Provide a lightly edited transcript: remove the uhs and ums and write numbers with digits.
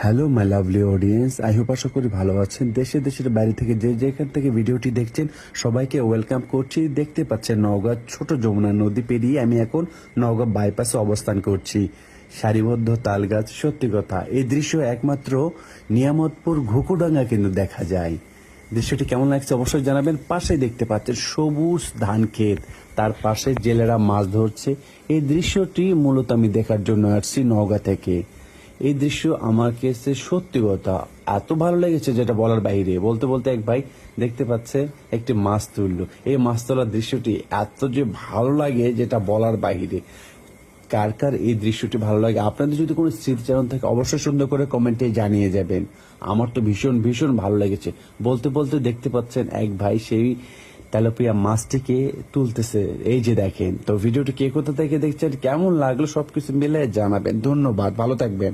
Hello my lovely audience, I hope আশা করি ভালো আছেন। দেশের বাইরে থেকে যে যেখান থেকে ভিডিওটি দেখছেন সবাইকে ওয়েলকাম করছি। দেখতে পাচ্ছেন নওগাঁ ছোট যমুনা নদী পেরিয়ে আমি এখন নওগাঁ বাইপাসে অবস্থান করছি। সারিবদ্ধ তাল গাছ, সত্যি কথা এই দৃশ্য একমাত্র নিয়ামতপুর ঘুকুডাঙ্গা কিন্তু দেখা যায়। দৃশ্যটি কেমন লাগছে অবশ্যই জানাবেন। পাশে দেখতে পাচ্ছেন সবুজ ধান ক্ষেত, তার পাশে জেলেরা মাছ ধরছে। এই দৃশ্যটি মূলত আমি দেখার জন্য আসছি নওগাঁ থেকে। এই দৃশ্য আমার কাছে সত্যি কথা এত ভালো লেগেছে যেটা বলার বাইরে। বলতে বলতে এক ভাই দেখতে পাচ্ছে একটি মাছ তুললো। এই মাছ তোলার দৃশ্যটি এত যে ভালো লাগে যেটা বলার বাইরে। কার কার এই দৃশ্যটি ভালো লাগে, আপনাদের যদি কোনো স্মৃতিচারণ থাকে অবশ্যই সুন্দর করে কমেন্টে জানিয়ে যাবেন। আমার তো ভীষণ ভীষণ ভালো লেগেছে। বলতে বলতে দেখতে পাচ্ছেন এক ভাই সেই তেলাপিয়া মাছটিকে তুলতেছে। এই যে দেখেন। তো ভিডিওটি কে কোথা থেকে দেখছেন, কেমন লাগলো সবকিছু মিলে জানাবেন। ধন্যবাদ, ভালো থাকবেন।